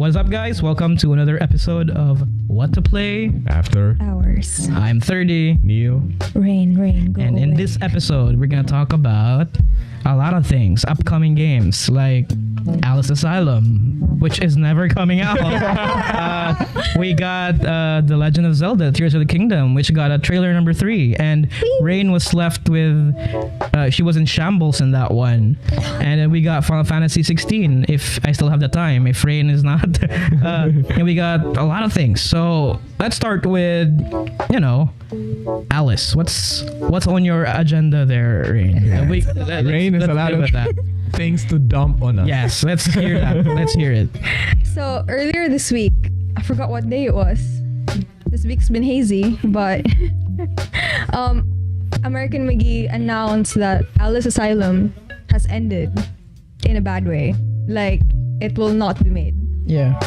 What is up, guys? Welcome to another episode of What to Play After Hours. I'm 30, Neil. Rain, go and away. in this episode, we're gonna talk about a lot of things, upcoming games like Alice Asylum, which is never coming out. We got The Legend of Zelda: Tears of the Kingdom, which got a trailer number 3, and Rain was left with she was in shambles in that one. And then we got Final Fantasy 16, if I still have the time, if Rain is not. And we got a lot of things. So let's start with, Alice. What's on your agenda there, Rain? Rain is a lot of things to dump on us. Yes, let's hear that. Let's hear it. So earlier this week, I forgot what day it was. This week's been hazy, but American McGee announced that Alice Asylum has ended in a bad way. Like, it will not be made. Yeah.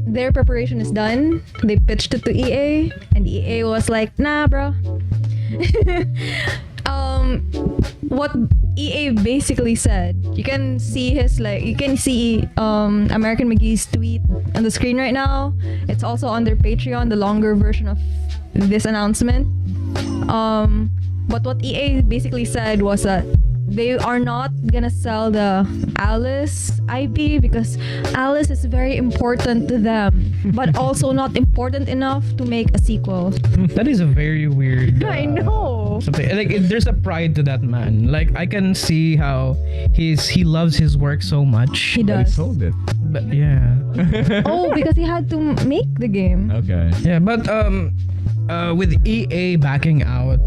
Their preparation is done. They pitched it to EA, and EA was like, nah, bro. What EA basically said, you can see American McGee's tweet on the screen right now. It's also on their Patreon, the longer version of this announcement. But what EA basically said was that they are not gonna sell the Alice IP because Alice is very important to them, but also not important enough to make a sequel. That is a very weird. I know. Something like there's a pride to that man. Like I can see how he loves his work so much. He But he does. sold it. But yeah. Oh, because he had to make the game. Okay. Yeah, but with EA backing out,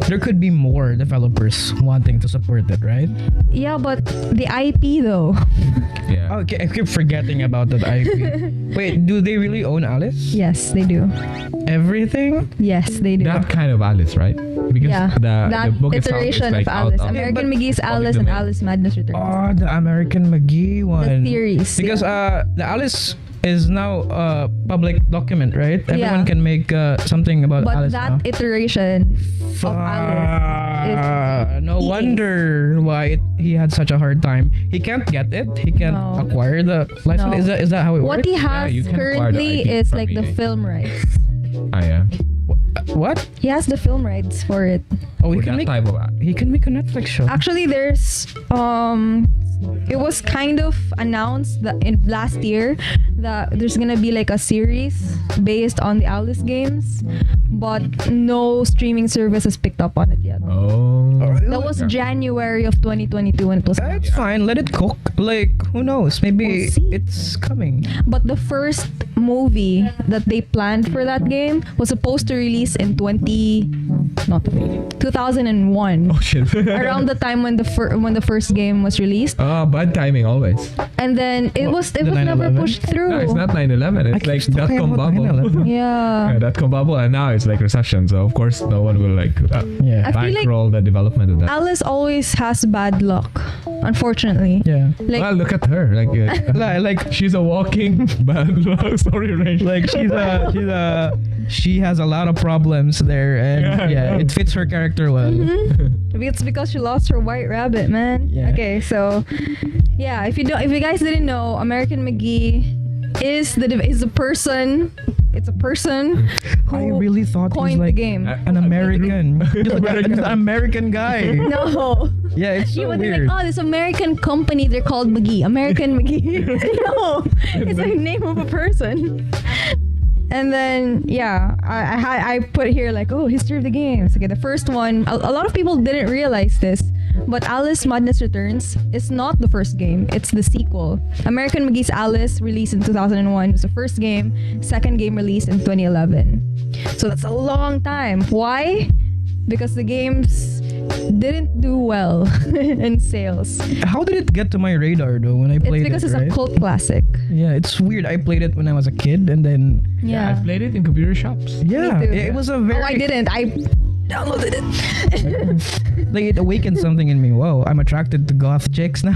there could be more developers wanting to support it, right? Yeah, but the IP though. Yeah. Okay, I keep forgetting about that IP. Wait, do they really own Alice? Yes, they do. Everything? Yes, they do. That kind of Alice, right? Because Yeah, the that book itself is iteration like of Alice. out of American but McGee's public Alice and domain. Alice Madness Returns. Oh, the American McGee one. The series. Because the Alice is now a public document, right? Everyone can make something about But Alice that now. iteration of Alice No EA. wonder why he had such a hard time. He can't get it. He can't No. acquire the license. No. Is that how it what works? he has you can acquire the currently IP is from like the EA. film rights. Ah, yeah. What? He has the film rights for it. Oh, For that type of he can make a Netflix show. Actually, there's it was kind of announced that in last year that there's gonna be like a series based on the Alice games, but no streaming service has picked up on it yet. Oh. That was January of 2022 when it was It's fine. Let it cook. Like, who knows? Maybe We'll see. it's coming. But the first movie that they planned for that game was supposed to release in 2001. Oh shit. Around the time when the first game was released, Oh, bad timing always. and then it was the never 9/11? pushed through. No, it's not 9/11. It's like dot-com bubble. Yeah. Yeah, dot-com bubble, and now it's like recession. So of course, no one will Yeah. I feel like bankroll the development of that. Alice always has bad luck, unfortunately. Yeah. Like Well, look at her. Like She's a walking bad luck. Sorry, Rain. like she has a lot of problems there, and Yeah. it fits her character well. it's because she lost her white rabbit, man. Yeah. Okay, so yeah, if you guys didn't know, American McGee is a person. It's a person who I really thought he's coined the like game. an American. He's an American guy. No. Yeah, it's You so would be weird. like, oh, this American company, they're called McGee. American McGee. No, it's a name of a person. And then, yeah, I put here like, oh, history of the games. Okay, the first one, a lot of people didn't realize this, but Alice Madness Returns is not the first game. It's the sequel. American McGee's Alice, released in 2001, was the first game. Second game released in 2011. So that's a long time. Why? Because the games didn't do well in sales. How did it get to my radar though when I It's played because it? it's Right? a cult classic. Yeah, it's weird. I played it when I was a kid, and then Yeah. I played it in computer shops. yeah, too. it was a very. Oh, I didn't. I downloaded it. like it awakened something in me. Whoa, I'm attracted to goth chicks now.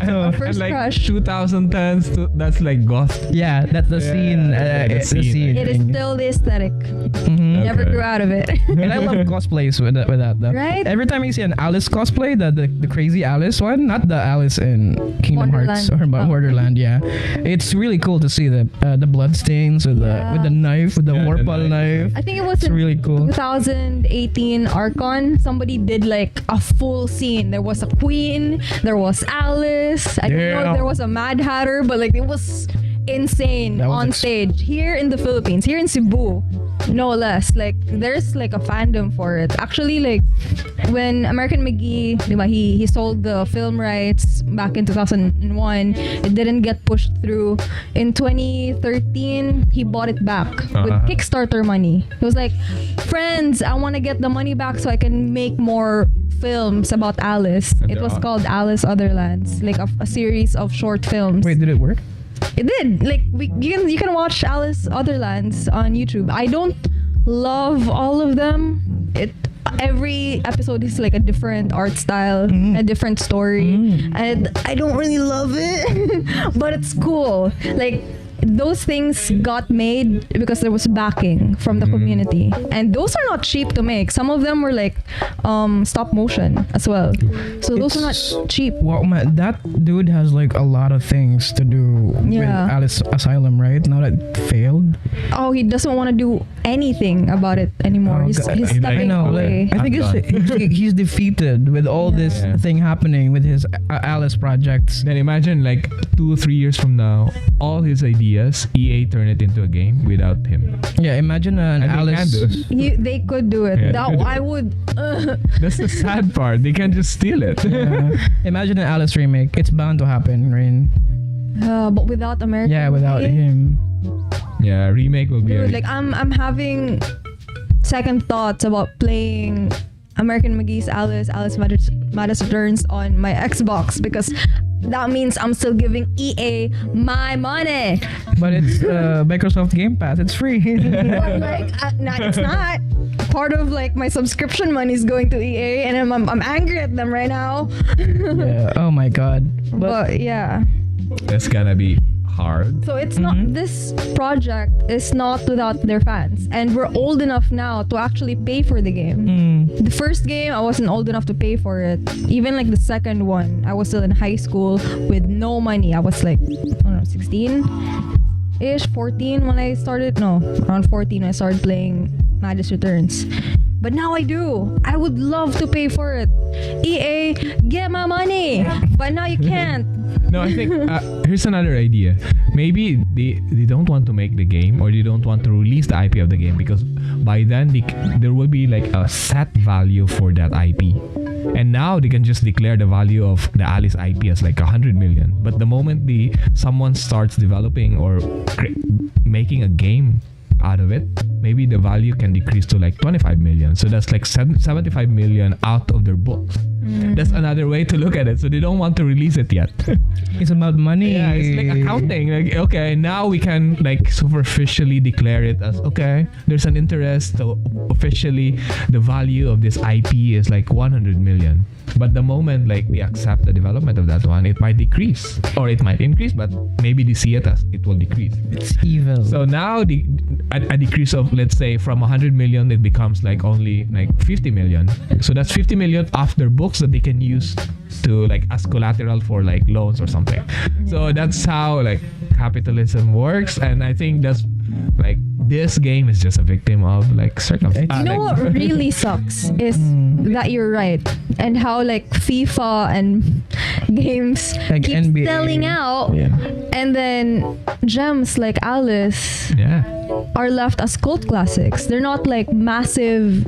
so, First like crush. 2010s, that's like goth. yeah, that's the scene. the It's the scene. scene. It is still the aesthetic. Mhm. Never Okay. grew out of it. And I love cosplays with that though. Right? Every time you see an Alice cosplay, the crazy Alice one, not the Alice in Kingdom Hearts or Wonderland. Oh. Wonderland, yeah. It's really cool to see the blood stains with the knife, with the Yeah, the Warpal knife. I think it was It's in really cool. 2018 Archon. Somebody did like a full scene. There was a queen. There was Alice. I don't know if Damn. there was a Mad Hatter, but like it was insane That was on stage here in the Philippines, here in Cebu, no less. Like there's like a fandom for it. Actually, like when American McGee, diba, he sold the film rights back in 2001. It didn't get pushed through. In 2013, he bought it back with Uh-huh. Kickstarter money. He was like, "Friends, I want to get the money back so I can make more films about Alice." And It they're was on. called Alice Otherlands, like a series of short films. Wait, did it work? It did. Like you can watch Alice Otherlands on YouTube. I don't love all of them. Every episode is like a different art style, a different story, and I don't really love it, but it's cool. Like those things got made because there was backing from the community, and those are not cheap to make. Some of them were like stop motion as well, so those are not cheap. Well, man, that dude has like a lot of things to do with Yeah. Alice Asylum, right? Now that it failed. Oh, he doesn't want to do anything about it anymore. Oh, He's God. I stepping know, away. I think I'm he's defeated with all this Yeah. thing happening with his Alice projects. Then imagine like 2-3 years from now, all his ideas, EA turn it into a game without him. Yeah, imagine an And they Alice. can do. They could do it. Yeah, That they could do I it. would. That's the sad part. They can just steal it. Yeah. Imagine an Alice remake. It's bound to happen, Rain. But without American. Yeah, without Pie, him. Yeah, remake will be. dude, like I'm having second thoughts about playing American McGee's Alice Matters Returns on my Xbox, because that means I'm still giving EA my money. But it's Microsoft Game Pass. It's free. But like, it's not. Part of like my subscription money is going to EA, and I'm angry at them right now. yeah. Oh my God. But yeah. That's gonna be hard. So it's not, this project is not without their fans, and we're old enough now to actually pay for the game. Mm. The first game, I wasn't old enough to pay for it. Even like the second one, I was still in high school with no money. I was like, I don't know, 16-ish, 14 when I started. No, around 14 when I started playing Magus Returns. But now I do. I would love to pay for it. EA, get my money. But now you can't. No, I think here's another idea. Maybe they don't want to make the game, or they don't want to release the IP of the game, because by then there will be like a set value for that IP. And now they can just declare the value of the Alice IP as like 100 million. But the moment someone starts developing or making a game out of it, maybe the value can decrease to like 25 million. So that's like 75 million out of their books. That's another way to look at it. So they don't want to release it yet. It's about money. Yeah, it's like accounting. Like, okay, now we can like superficially declare it as, okay, there's an interest. So officially, the value of this IP is like 100 million. But the moment like we accept the development of that one, it might decrease or it might increase. But maybe they see it as it will decrease. It's evil. So now a decrease of, let's say, from 100 million, it becomes like only like 50 million. So that's 50 million off their books that they can use to like as collateral for like loans or something. So that's how like capitalism works. And I think that's like this game is just a victim of like circumstances. You know what really sucks is that you're right, and how like FIFA and games Like keep NBA. selling out, Yeah. and then gems like Alice Yeah. are left as cult classics. They're not like massive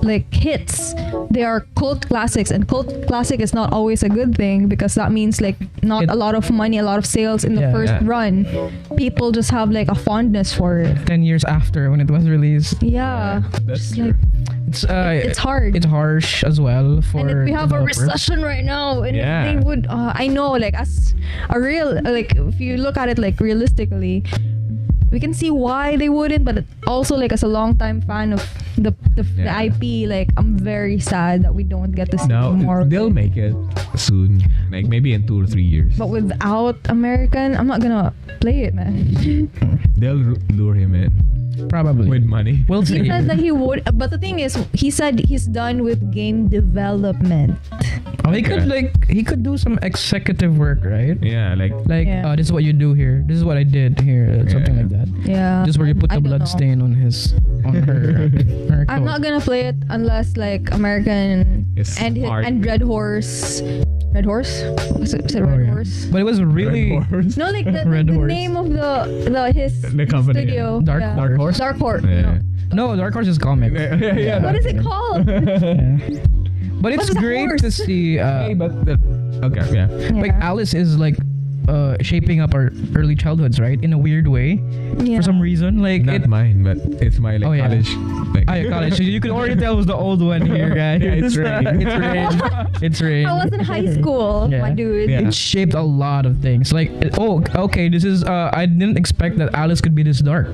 like hits. They are cult classics, and cult classic is not always a good thing, because that means like not a lot of money, a lot of sales in the Yeah, first yeah. run. People just have like a fondness for it. 10 years after when it was released. Yeah, That's just true. like It's hard. It's harsh as well for And if we have a developers. recession right now, and Yeah. if they would, I know, like as a real, like if you look at it like realistically, we can see why they wouldn't, but also like as a longtime fan of the Yeah. IP, like I'm very sad that we don't get to see No, more. of they'll it. make it soon. Like maybe in 2 or 3 years. But without American, I'm not gonna play it, man. They'll lure him in Probably. with money. We'll He see. said that he would, but the thing is, he said he's done with game development. Oh, he could Okay. he could do some executive work, right? Yeah, like Like, Yeah. this is what you do here. This is what I did here. Something Yeah. like that. Yeah. Just where you put I the don't blood know. stain on her I'm coat. not gonna play it unless like American It's hard. and Red Horse. Red Horse? Was it Oh, Red yeah. Horse? But it was really Red Horse. No, like the Red the Horse. name of his The company, studio. Dark yeah. Dark Horse? Dark Horse. Yeah. No, Dark Horse is comic. Yeah. What is it called? Yeah. But it's What's the great horse? to see. Hey, but okay, yeah. Like Yeah. Alice is like shaping up our early childhoods, right? In a weird way, Yeah. for some reason. Like Not mine, but it's my like Oh, yeah. college. Like, college. So you can already tell it was the old one here, guys. Yeah, it's Rain. it's Rain. It's Rain. I was in high school, Yeah. my dude. Yeah. It shaped a lot of things. Like, okay, this is. I didn't expect that Alice could be this dark.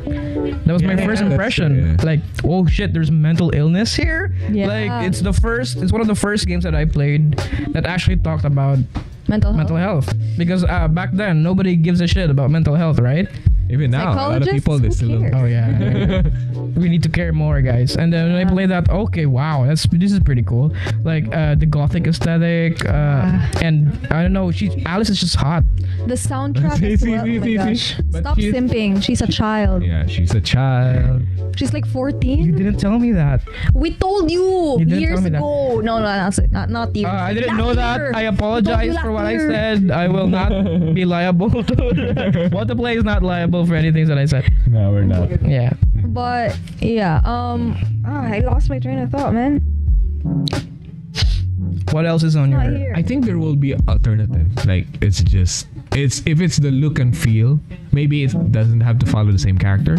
That was my Yeah, first that's impression. true, yeah. Like, oh shit, there's mental illness here. Yeah. Like, it's one of the first games that I played that actually talked about mental health. Because back then nobody gives a shit about mental health, right? even now, a lot of Psychologists? people they Who still cares? don't. Oh yeah. We need to care more, guys. And then when I played that, okay, wow, this is pretty cool. Like the gothic aesthetic, and I don't know, Alice is just hot. The soundtrack See, as see, well. see, Oh my see, gosh. see. But Stop she's- simping. She's a child. Yeah, she's a child. She's like You 14. didn't tell me that. We told you, You didn't years tell me that. ago. No, not you. I didn't Last know that. year. I apologize Told you for what I last year. said. I will not be liable to What to Play is not liable for anything that I said. No, we're not. Yeah. But yeah, I lost my train of thought, man. What else is on Not your here. I think there will be alternatives. Like if it's the look and feel, maybe it doesn't have to follow the same character,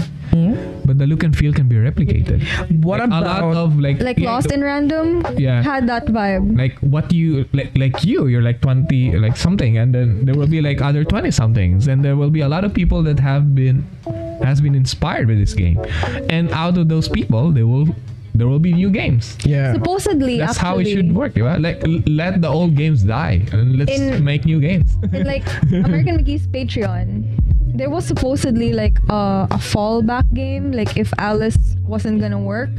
but the look and feel can be replicated. What Like, a lot about of like yeah, Lost in Random Yeah. had that vibe. like what you like you're like 20 like something, and then there will be like other 20 somethings, and there will be a lot of people that has been inspired by this game, and out of those people there will be new games. yeah? Supposedly, That's how it actually, should work, right? Like let the old games die and let's In- make new games. in like American McGee's Patreon, there was supposedly like a fallback game. Like if Alice wasn't gonna work,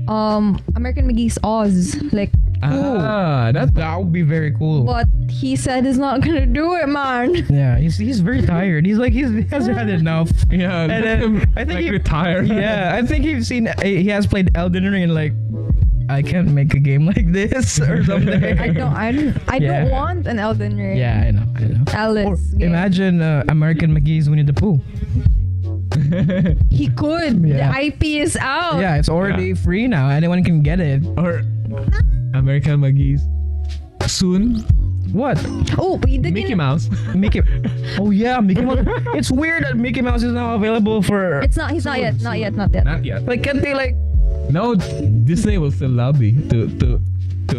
American McGee's Oz. Like, That That would be very cool. but he said he's not gonna do it, man. Yeah, he's very tired. He has had enough. yeah. And let then him, I think like, he retire. Yeah, I think he has played Elden Ring and like, I can't make a game like this or something. I don't Yeah. want an Elden Ring. Yeah, I know. Alice. Or game. imagine American McGee's Winnie the Pooh. He could. Yeah. The IP is out. Yeah, it's already free now. Anyone can get it. Or American McGee's. Soon, What? Oh, but you did Mickey Mouse. Mickey. Oh yeah, Mickey Mouse. It's weird that Mickey Mouse is now available for. It's not. He's not yet. Not yet. Not yet. Not yet. Like, can't they like? No, Disney will still lobby to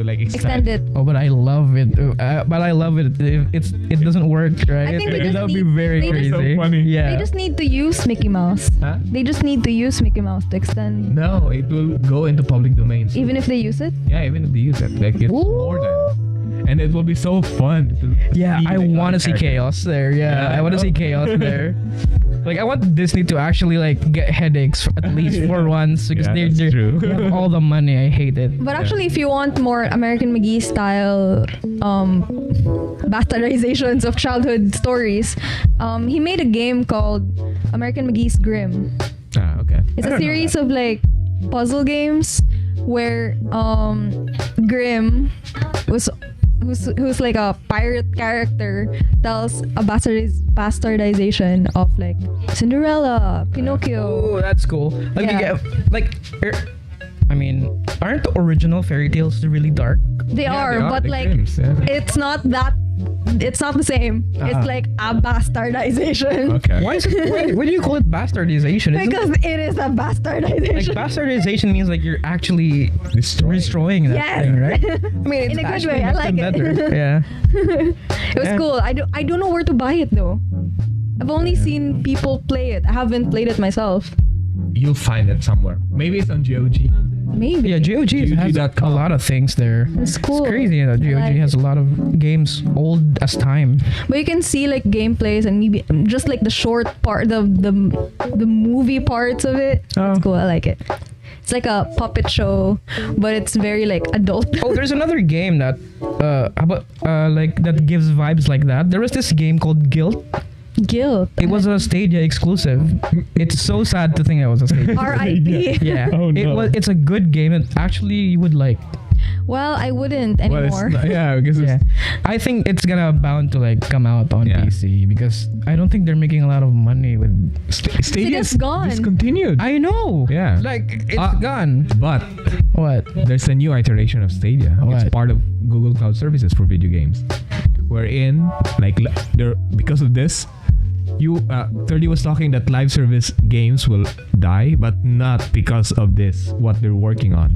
like Extend it. Oh, but I love it. But I love it. If it doesn't work, right? I think they just that would be need- very they just- crazy. So funny. Yeah. They just need to use Mickey Mouse. Huh? They just need to use Mickey Mouse to extend. No, it will go into public domain. Even if they use it. Yeah, even if they use it, like it's more than, and it will be so fun. Yeah, I want to see chaos there. Yeah, Yeah, I want to I see know. chaos there. Like, I want Disney to actually like get headaches at least for once because Yeah, they're, that's they're true. they have all the money. I hate it. But actually, if you want more American McGee style bastardizations of childhood stories, he made a game called American McGee's Grimm. Ah, okay. It's I a don't know series of like puzzle games where Grimm who's like a pirate character tells a bastardization of like Cinderella, Pinocchio. Oh, that's cool. Like, Yeah. you get, like, I mean, aren't the original fairy tales really dark? They Yeah, are, they are, but the like Grimms, yeah. it's not that. It's not the same. Uh-huh. It's like a bastardization. Okay. Why is it? Why do you call it bastardization? Isn't Because it is a like bastardization. bastardization means like you're actually destroying that Yes. thing, right? I mean, it's In a good actually way, I makes like them it. better. Yeah. It was Yeah. cool. I don't know where to buy it though. I've only seen people play it. I haven't played it myself. You'll find it somewhere. Maybe it's on GOG. Maybe. Yeah, GOG has a GOG.com. lot of things there. It's cool. It's crazy that GOG like has a lot of games old as time. But you can see like gameplays and maybe just like the short part, the movie parts of it. Oh. It's cool. I like it. It's like a puppet show, but it's very like adult. Oh, there's another game that like that gives vibes like that. There was this game called Guilt. Guilt. It was a Stadia exclusive. It's so sad to think it was a Stadia. R.I.P. Yeah. Oh, no. It's a good game and actually you would like. Well, I wouldn't Well, anymore. it's not, yeah, because Yeah. it's, I think it's gonna bound to like come out on Yeah. PC because I don't think they're making a lot of money with Stadia's Stadia's gone. discontinued. I know. Yeah. Like it's gone. But What? there's a new iteration of Stadia. What? It's part of Google Cloud Services for video games. Wherein, like, there because of this, 30 was talking that live service games will die, but not because of this, what they're working on.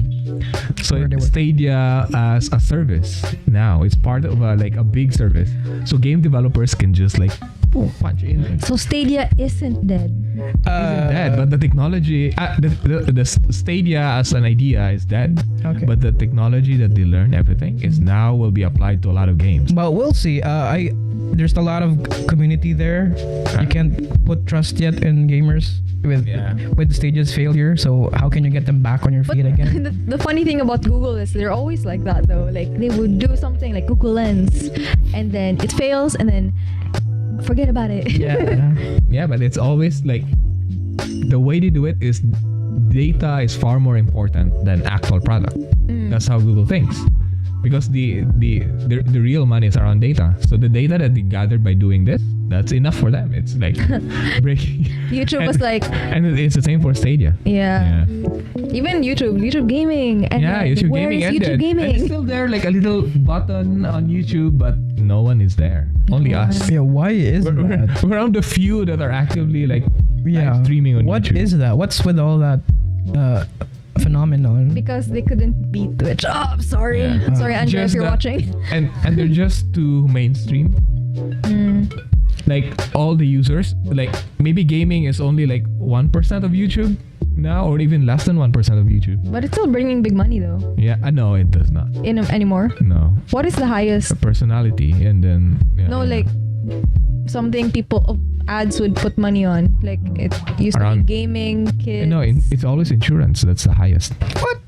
So Where they were- Stadia as a service now, it's part of like a big service. So game developers can just like boom, punch in. So Stadia isn't dead. Isn't dead, but the technology, the Stadia as an idea is dead. Okay. But the technology that they learn, everything is now will be applied to a lot of games. But we'll see. There's a lot of community there. You can't put trust yet in gamers with Stadia's failure. So how can you get them back on your But feet again? the funny thing about Google is they're always like that though. Like they would do something like Google Lens, and then it fails, and then forget about it. Yeah. Yeah, but it's always like the way they do it is data is far more important than actual product. That's how Google thinks. Because the real money is around data. So the data that they gathered by doing this, that's enough for them. It's like breaking. YouTube was like, And it's the same for Stadia. yeah. Even YouTube Gaming. And Yeah, like, YouTube where Gaming is ended. YouTube And it's Gaming? still there, like a little button on YouTube, but no one is there. Only us. Yeah. Why is We're that? around the few that are actively like Yeah. live streaming on What YouTube. is that? What's with all that phenomenon? Because they couldn't beat Twitch. Oh, I'm sorry. Yeah. Sorry, Andrea, if Just you're that- watching. and they're just too mainstream. Like all the users, like maybe gaming is only like 1% of YouTube now, or even less than 1% of YouTube. But it's still bringing big money though. Yeah, no, it does not. Anymore. No, What is the highest? the personality, and then No, like something people ads would put money on. Like it used to Around- be gaming, kids. no, it's always insurance. That's the highest. What?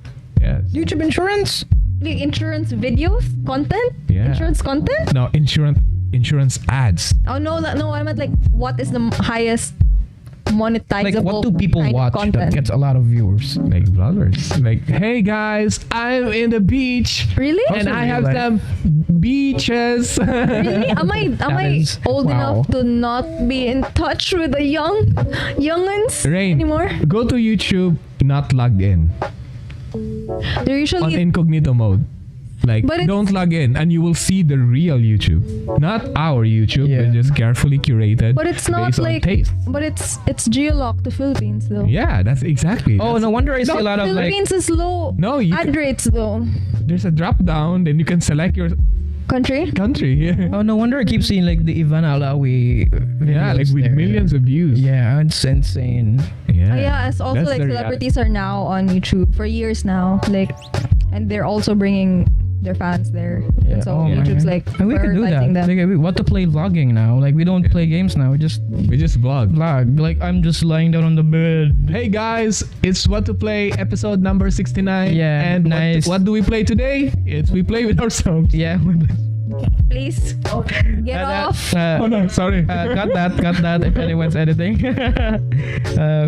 Yes. YouTube insurance? Like insurance videos, content, Yeah. insurance content. No, insurance ads. Oh no, I meant like what is the highest monetizable Like what do people kind of watch that content? gets a lot of viewers? Like vloggers. Like, hey guys, I'm in the beach. Really? And Also I have real some beaches. Really? Am I is- old wow. enough to not be in touch with the younguns Rain, anymore? go to YouTube, not logged in. They're On usually incognito mode. Like, But it's- don't log in and you will see the real YouTube. Not our YouTube, Yeah. but just carefully curated. but it's not based on like taste. but it's geolocked to Philippines though. Yeah, that's exactly. Oh, no wonder I see a lot of like. Philippines is low No, you ad can- rates though. There's a drop down, then you can select your Country? country. Yeah, Oh, no wonder I keep seeing like the Ivan Alawi. yeah, like videos with there. millions of views. Yeah, it's insane. Yeah. Oh, yeah, it's also That's like the celebrities are now on YouTube for years now. Like, and they're also bringing their fans there. Yeah. And so Oh, YouTube's man. like And we could do that. prioritizing them. Like, what to play vlogging now? Like we don't play games now. We just We just vlog. vlog. Like I'm just lying down on the bed. Hey guys, it's What to Play episode number 69. Yeah, and nice. what do we play today? We play with ourselves. Yeah. Please get off. Oh no, sorry. Cut that if anyone's editing.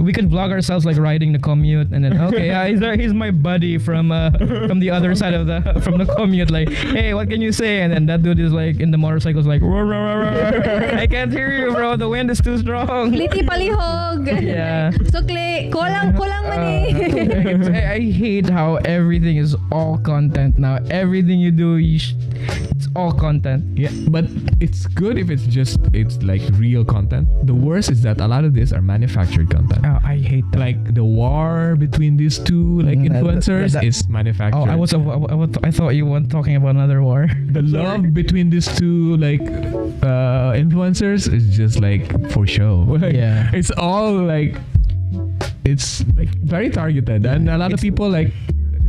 We could vlog ourselves like riding the commute and then he's my buddy from the other side of from the commute, like, hey, what can you say? And then that dude is like in the motorcycle's like, roar, roar, roar, roar. I can't hear you, bro, the wind is too strong. Liti palihog. Yeah. Sukli. Kulang mani. I hate how everything is all content now. Everything you do, it's all all content. Yeah, but it's good if it's like real content. The worst is that a lot of these are manufactured content. Oh, I hate that. Like the war between these two like influencers is manufactured. I thought you were talking about another war. The love between these two like influencers is just like for show. Like, Yeah. it's all like it's like very targeted, and a lot of people like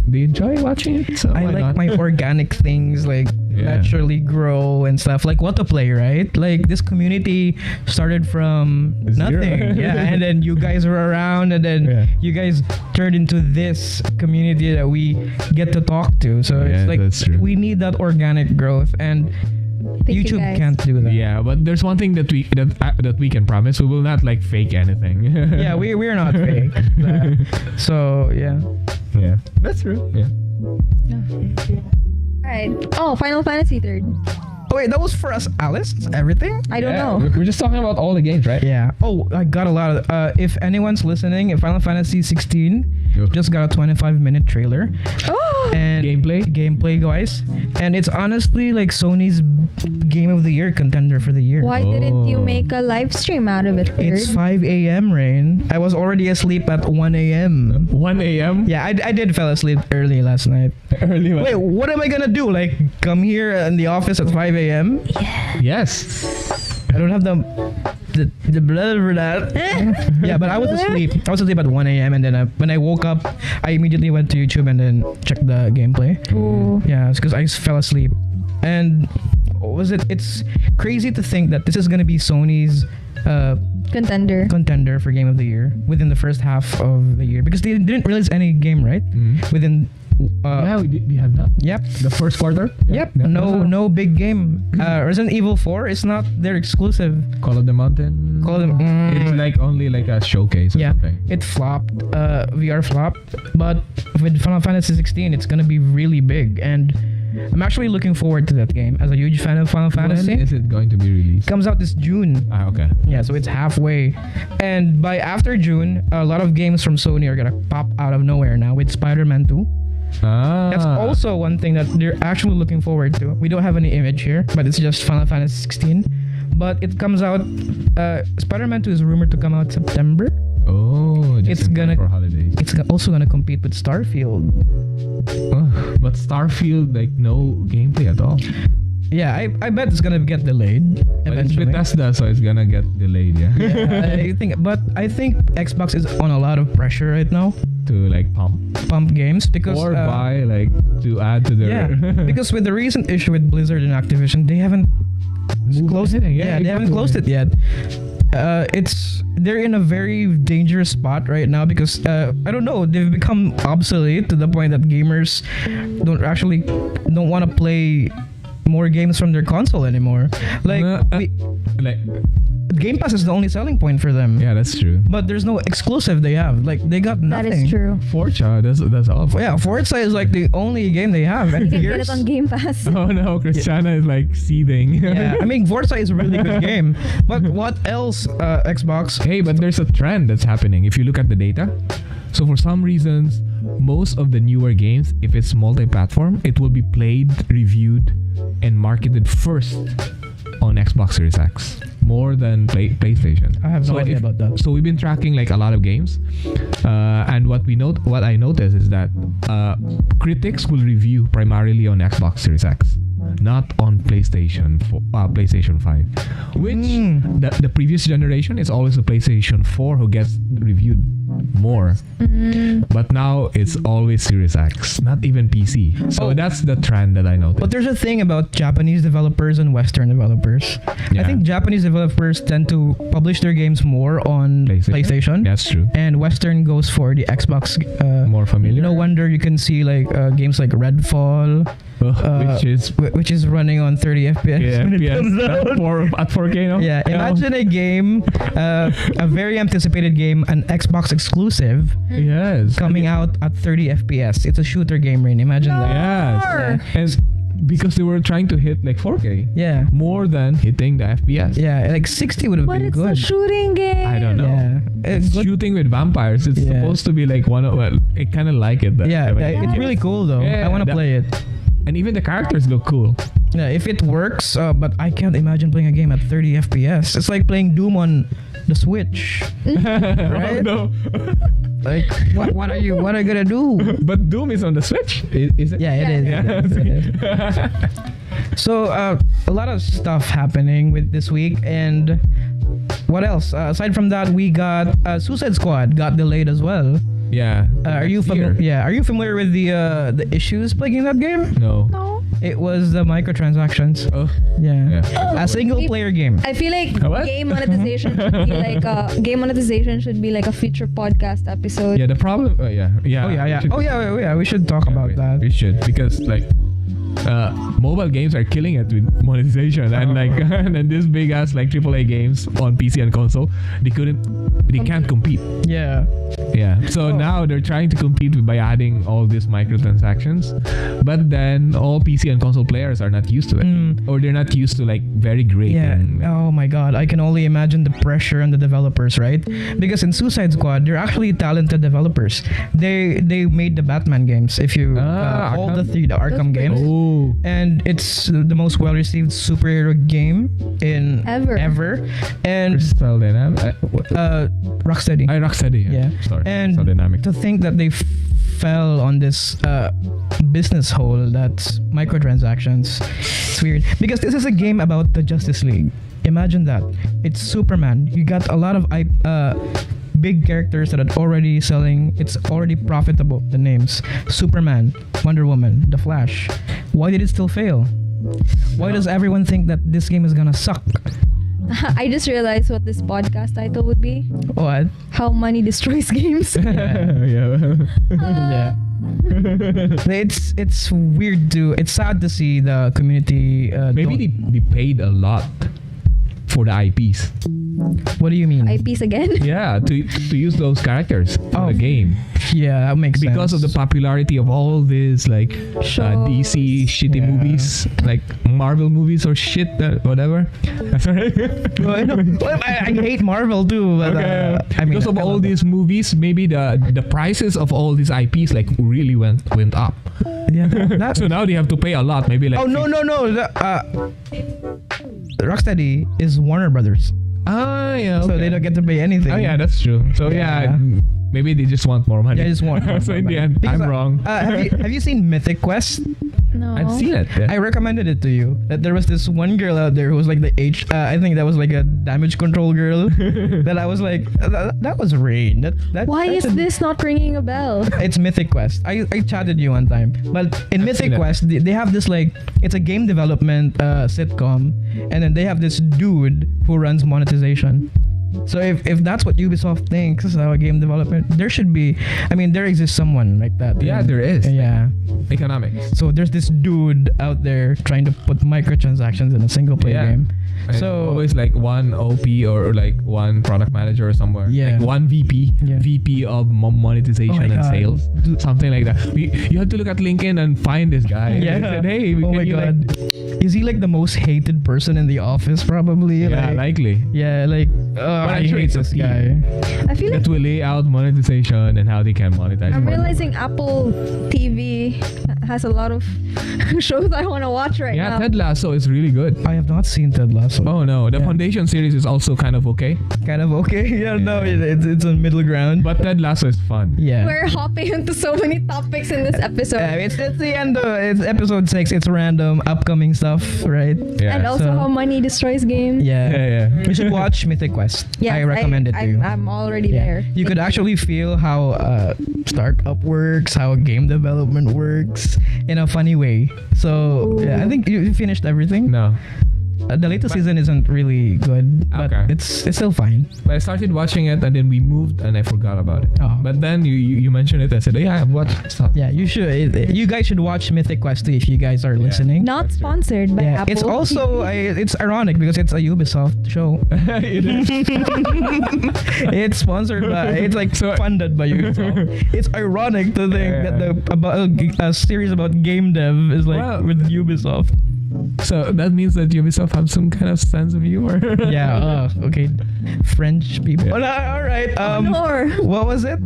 they enjoy watching it. So I why like not? my organic things like Yeah. naturally grow and stuff. Like whatoplay, right? Like this community started from Zero. nothing. Yeah, and then you guys were around, and then Yeah. you guys turned into this community that we get to talk to. So Yeah, it's like that's true. we need that organic growth, and Thank you, YouTube guys. can't do that. Yeah, but there's one thing that we can promise: we will not like fake anything. Yeah, we're not fake. So yeah. Yeah, that's true. Yeah. Alright. Oh, Final Fantasy 3rd. Oh wait, that was for us, Alice. Everything. I don't Yeah, know. We're just talking about all the games, right? Yeah. Oh, I got a lot of. If anyone's listening, Final Fantasy 16 just got a 25-minute trailer Oh! and gameplay, guys. And it's honestly like Sony's Game of the Year contender for the year. Why didn't you Oh. make a live stream out of it, It's Third? 5 a.m. Rain. I was already asleep at 1 a.m. 1 a.m. Yeah, I did fell asleep early last night. Early. Wait, what am I gonna do? Like come here in the office at 5 a.m.? Yes. I don't have the blood for that. Yeah, but I was asleep. I was asleep at 1 a.m. and then when I woke up, I immediately went to YouTube and then checked the gameplay. Ooh. Yeah, it's because I fell asleep. And what was it? It's crazy to think that this is gonna be Sony's Contender. contender for Game of the Year within the first half of the year because they didn't release any game, right? Mhm. Within. Yeah, we have that. Yep. The first quarter. Yep. No big game. Resident Evil 4 is not their exclusive. Call of the Mountain. Call them. It's like only like a showcase or Yeah, something. it flopped. VR flopped, but with Final Fantasy 16, it's gonna be really big, and I'm actually looking forward to that game. As a huge fan of Final Fantasy, When is it going to be released? comes out this June. Okay. Yeah, so it's halfway, and by after June, a lot of games from Sony are gonna pop out of nowhere now with Spider-Man 2. Ah. That's also one thing that they're actually looking forward to. We don't have any image here, but it's just Final Fantasy 16. But it comes out. Spider-Man 2 is rumored to come out September. Oh, just It's in time gonna- for holidays. It's also gonna compete with Starfield. But Starfield, like no gameplay at all. Yeah, I bet it's gonna get delayed But it's eventually. Bethesda, so it's gonna get delayed. Yeah. I think Xbox is on a lot of pressure right now. To like pump Pump games because or buy like to add to their. yeah, because with the recent issue with Blizzard and Activision, they haven't closed it. anything. Yeah, they haven't closed it yet. They're in a very dangerous spot right now because I don't know, they've become obsolete to the point that gamers don't want to play more games from their console anymore. Like like Game Pass is the only selling point for them. yeah, that's true. But there's no exclusive they have. Like they got That nothing. is true. Forza, that's all. Yeah, Forza is like the only game they have. And You can get Gears- it on Game Pass. Oh no, Christiana is like seething. yeah, I mean Forza is a really good game. But what else, Xbox? Hey, but there's a trend that's happening. If you look at the data, so for some reasons, most of the newer games, if it's multi-platform, it will be played, reviewed, and marketed first on Xbox Series X more than PlayStation. I have no idea about that. So we've been tracking like a lot of games, and what I noticed is that critics will review primarily on Xbox Series X, not on PlayStation 5. Which the previous generation is always the PlayStation 4 who gets reviewed more. But now it's always Series X, not even PC. So that's the trend that I noticed. But there's a thing about Japanese developers and Western developers. Yeah. I think Japanese developers tend to publish their games more on PlayStation. That's true. And Western goes for the Xbox. More familiar. No wonder you can see like games like Redfall, which is running on 30 FPS when it comes out. at 4K now. Yeah, imagine a game, a very anticipated game, an Xbox exclusive, Yes. coming out at 30 FPS. It's a shooter game, Rain. Imagine that. Yes. And because they were trying to hit like 4K Yeah. more than hitting the FPS. Yeah, like 60 would have But been it's good. a shooting game. I don't know. Yeah. It's good. shooting with vampires. It's Yeah. supposed to be like one of I kind of like it. Yeah, it's really cool though. Yeah, I want to that- play it. And even the characters look cool. Yeah, if it works, but I can't imagine playing a game at 30 FPS. It's like playing Doom on the Switch. Right? No. Like, what are you gonna do? But Doom is on the Switch. Is it? Yeah, it is. Yeah. It is. So a lot of stuff happening with this week, and what else? Aside from that, we got Suicide Squad got delayed as well. Yeah. Are you familiar? Yeah, are you familiar with the issues plaguing that game? No. No. It was the microtransactions. Oh. Yeah, Yeah. a single player game. I feel like What? game monetization should be like a future podcast episode. Yeah. The problem. Yeah. Yeah. Oh yeah. we should- Yeah. We should talk about that. We should, because like mobile games are killing it with monetization, and like and then this big ass like AAA games on PC and console, they can't compete. Yeah. Yeah. So now they're trying to compete by adding all these microtransactions, but then all PC and console players are not used to it, or they're not used to like very great. Yeah. And, Oh my god. I can only imagine the pressure on the developers, right? Because in Suicide Squad, they're actually talented developers. They made the Batman games. If you all the Arkham? Arkham games. Oh. And it's the most well-received superhero game in Ever. And Crystal Dynamics. Rocksteady. Rocksteady. Yeah. Sorry. And Crystal Dynamics. to think that they fell on this business hole that's microtransactions. It's weird because this is a game about the Justice League. Imagine that. It's Superman. You got a lot of big characters that are already selling. It's already profitable. The names: Superman, Wonder Woman, The Flash. Why did it still fail? Why does everyone think that this game is gonna suck? I just realized what this podcast title would be. What? How money destroys games. Yeah. Yeah. It's weird to. It's sad to see the community. Maybe they paid a lot for the IPs. What do you mean? IPs again. Yeah, to use those characters for Oh. the game, Yeah, that makes sense. because of the popularity of all these like Shows. DC shitty Yeah. movies, like Marvel movies or shit, whatever. Sorry. Well, I know. Well, I hate Marvel too, but I mean, because of I all love these movies, maybe the prices of all these IPs like really went up. it. Yeah, that, So now they have to pay a lot. Maybe like oh no. Rocksteady is Warner Brothers, yeah. so Okay. they don't get to pay anything. Oh yeah, that's true. So yeah, Yeah. maybe they just want more money. Yeah, I just want. So in the end, Because, I'm wrong. Have you seen Mythic Quest? No. I've seen it. I recommended it to you. That there was this one girl out there who was like the I think that was like a damage control girl. That I was like, that was Rain. Why is that's this not ringing a bell? It's Mythic Quest. I chatted you one time, but in Mythic seen it. Quest they have this like it's a game development sitcom, and then they have this dude who runs monetization. So if that's what Ubisoft thinks is how a game development, there should be. I mean, there exists someone like that. Yeah, there is. Yeah. Economics. So there's this dude out there trying to put microtransactions in a single player Yeah. game. And So- always like one OP or like one product manager or somewhere. Yeah. Like one VP. Yeah. VP of monetization Oh my and God. sales. Something like that. You have to look at LinkedIn and find this guy. Yeah. And said, hey, Oh can my you god. Is he like the most hated person in the office? Probably. yeah, likely. Yeah, like. But I I'm sure hate it's a this team. guy. I feel like That will lay out monetization and how they can monetize. I'm more. realizing Apple TV has a lot of shows I want to watch right Yeah, now. Ted Lasso is really good. I have not seen Ted Lasso. Oh no, the Yeah. Foundation series is also kind of okay, Kind of okay. Yeah, no, it's a middle ground. but Ted Lasso is fun. Yeah. We're hopping into so many topics in this episode. It's the end. It's episode 6. It's random upcoming stuff, right? Yeah. And also so- how money destroys games. Yeah. yeah. You should watch Mythic Quest. Yes, I recommend it to you. I'm already Yeah. there. You could actually feel how startup works, how game development works in a funny way. So yeah, I think you finished everything. No. The latest season isn't really good, but Okay. it's still fine. But I started watching it and then we moved and I forgot about it. Oh. But then you mentioned it. I said, yeah, I've watched stuff. Yeah, you should. You guys should watch Mythic Quest too if you guys are listening. Not That's true. sponsored by Yeah, Apple. it's also it's ironic because it's a Ubisoft show. It is. It's sponsored by. It's like So- funded by Ubisoft. It's ironic to think Yeah. that a series about game dev is like Well- with Ubisoft. So that means that Ubisoft have some kind of sense of humor. Yeah. Okay. French people. Yeah. All right. Or What was it?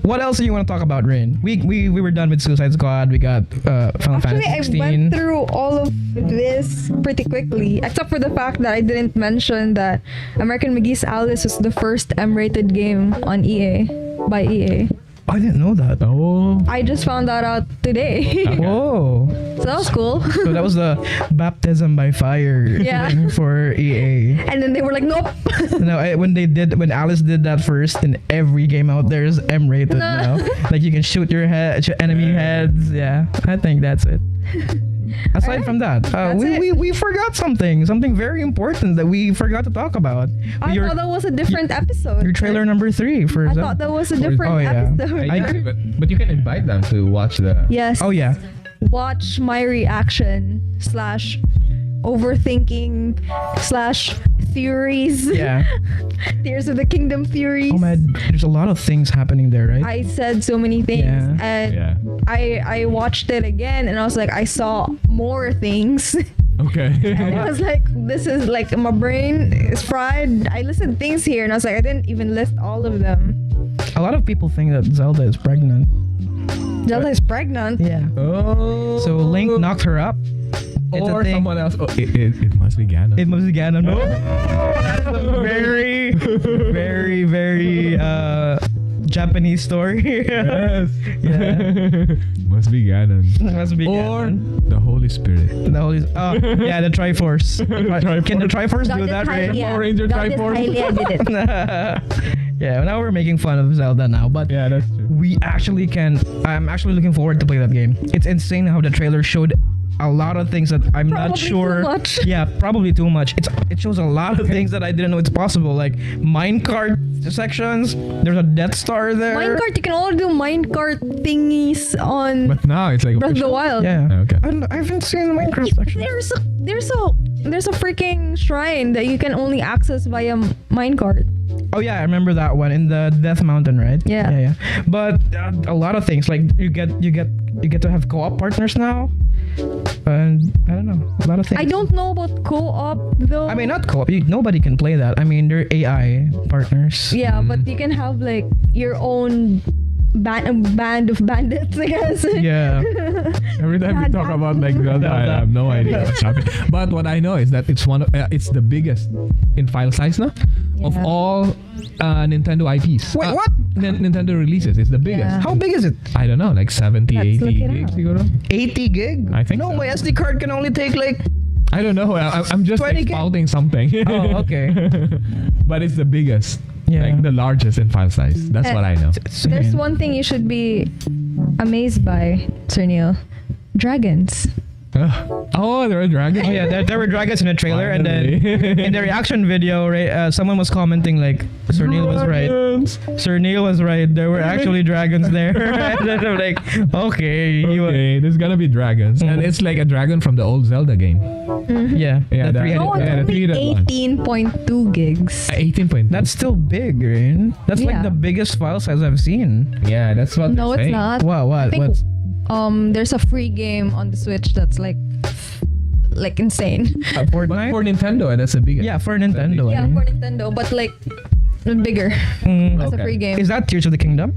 What else do you want to talk about, Rain? We were done with Suicide Squad. We got Final actually, Fantasy I 16. went through all of this pretty quickly, except for the fact that I didn't mention that American McGee's Alice was the first M-rated game on EA by EA. I didn't know that. Oh. I just found that out today. Whoa. So that was cool. So that was the baptism by fire Yeah. for EA. And then they were like, nope. No, when Alice did that first, in every game out there is M-rated now. Like you can shoot your enemy heads. Yeah, I think that's it. Aside Alright, from that, that's it. we forgot something very important that we forgot to talk about. I Your- thought that was a different episode. Your trailer number 3 for I Zelda. thought that was a different Oh, yeah. episode. But you can invite them to watch the. Yes. Oh yeah. Watch my reaction / overthinking / theories. Yeah. Tears of the Kingdom theories. Oh man, there's a lot of things happening there, right? I said so many things, Yeah. and Yeah. I watched it again, and I was like, I saw more things. Okay. I was like, this is like my brain is fried. I listed things here, and I was like, I didn't even list all of them. A lot of people think that Zelda is pregnant. Zelda is pregnant. Yeah. Oh. So Link knocked her up. It's a or thing. someone else. Oh, it must be Ganon. It must be Ganon. No. That's a very, very Japanese story. Yes. Yeah. Must be Ganon. It must be Or Ganon. the Holy Spirit. The Holy. Oh, yeah, the Triforce. Can the Triforce do that, right? Power Ranger Triforce. I did it. Yeah, now we're making fun of Zelda now, but Yeah, that's true. we actually can. I'm actually looking forward to play that game. It's insane how the trailer showed a lot of things that I'm not Probably sure. too much. Yeah, probably too much. It shows a lot of things that I didn't know it's possible, like minecart sections. There's a Death Star there. Minecart, you can only do minecart thingies on But now it's like Breath of the official. Wild. Yeah. Okay. I haven't seen the Minecraft section. There's a freaking shrine that you can only access via minecart. Oh yeah, I remember that one in the Death Mountain, right? Yeah. Yeah. But a lot of things, like you get to have co-op partners now, and I don't know, a lot of things. I don't know about co-op though. I mean, not co-op. Nobody can play that. I mean, they're AI partners. Yeah, but you can have like your own band of bandits, I guess. Yeah. Every time we talk about like Zelda, I have no idea what's happening. But what I know is that it's it's the biggest in file size now of Yeah. all Nintendo IPs. Wait, what? Nintendo releases. It's the biggest. Yeah. How big is it? I don't know, like 70, Let's 80 look it gigs. up. You go to? 80 gig? I think No, so. my SD card can only take like. I don't know. I'm just 20 gig? spouting something. Oh, okay. But it's the biggest. Yeah. Like the largest in file size. That's what I know. There's one thing you should be amazed by, Sir Neil. Dragons. Oh, there are dragons. Oh yeah, there were dragons in the trailer, and then Finally. in the reaction video, right, someone was commenting like, Sir Neil was right. Dragons. Sir Neil was right. There were actually dragons there. And then I'm like, okay, he was, Okay, there's gonna be dragons, and it's like a dragon from the old Zelda game. yeah, Yeah, the that- three-headed No, it's dragon. the only three-headed one. 18.2 gigs. 18 point. That's still big, right? That's like Yeah. the biggest file size I've seen. yeah, that's what. No, they're it's saying. not. Wow, I what? think What's there's a free game on the Switch that's like insane. But Fortnite? for Nintendo, that's the biggest. Yeah, for Nintendo. I Yeah, mean. for Nintendo, but like bigger. Mm. That's Okay. a free game. Is that Tears of the Kingdom?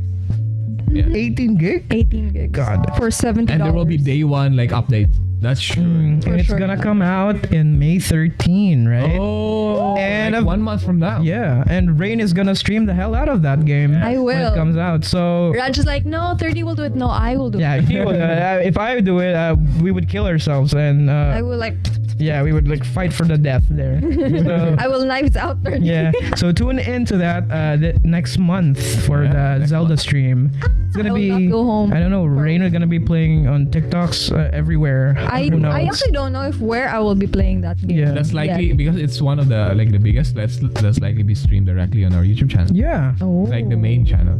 Yeah. 18 gig? 18 gigs. God. For $70. And there will be day one like updates. That's true. For And it's sure. gonna come out in May 13, right? Oh, And like 1 month from now. Yeah, and Rain is gonna stream the hell out of that game I when will. it comes out. So Raj is like, no, 30 will do it. No, I will do yeah, it. if I do it, we would kill ourselves, and I will like, yeah, we would like fight for the death there. So, I will knives out 30. yeah, so tune into that next month for Yeah, the next Zelda month. stream. It's gonna I will be. not go home. I don't know. Rain is gonna be playing on TikToks everywhere. Who knows? I actually don't know if where I will be playing that game. Yeah. That's likely Yeah. because it's one of the like the biggest. That's likely be streamed directly on our YouTube channel. Yeah. Oh. Like the main channel.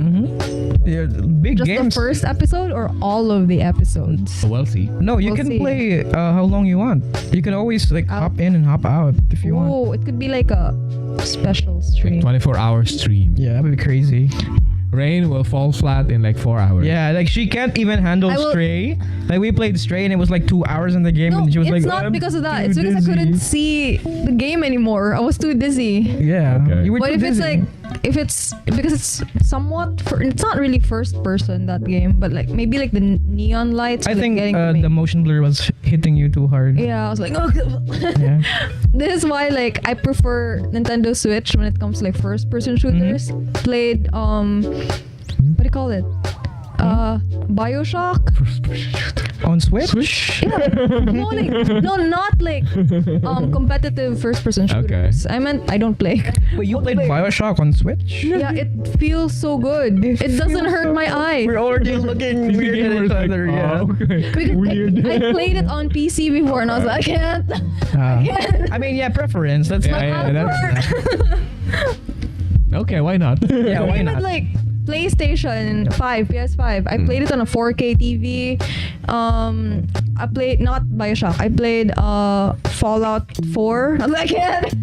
Yeah, big Just games. the first episode or all of the episodes? So we'll see. No, you We'll can see. play how long you want. You can always like I'll- hop in and hop out if you want. Oh, it could be like a special stream. 24-hour stream. Yeah, that would be crazy. Rain will fall flat in like 4 hours. Yeah, like she can't even handle I will- Stray. Like we played Stray and it was like 2 hours in the game, No, and she was it's like, not "I'm because of that. too It's because I couldn't dizzy." see the game anymore. I was too dizzy. Yeah, Okay. you were But too if it's dizzy. like, if it's because it's somewhat, it's not really first person that game, but like maybe like the neon lights. I were, like, think getting to me. the motion blur was hitting you too hard. Yeah, I was like, oh. Yeah. This is why like I prefer Nintendo Switch when it comes to like first person shooters. Played what do you call it? BioShock. On Switch? Yeah. No, like no, not like competitive first person shooters. I meant I don't play. Wait, you played Wait. BioShock on Switch? Yeah, it feels so good. It doesn't hurt my eyes. We're already looking weird at each other. Yeah. Because Weird. I played it on PC before and I was like, I can't. I mean, yeah, preference. That's Yeah, not. Okay, why not? Yeah, why Same not? with like PlayStation 5, PS5. I played it on a 4K TV. I played not BioShock. I played Fallout 4. I was like, I can't.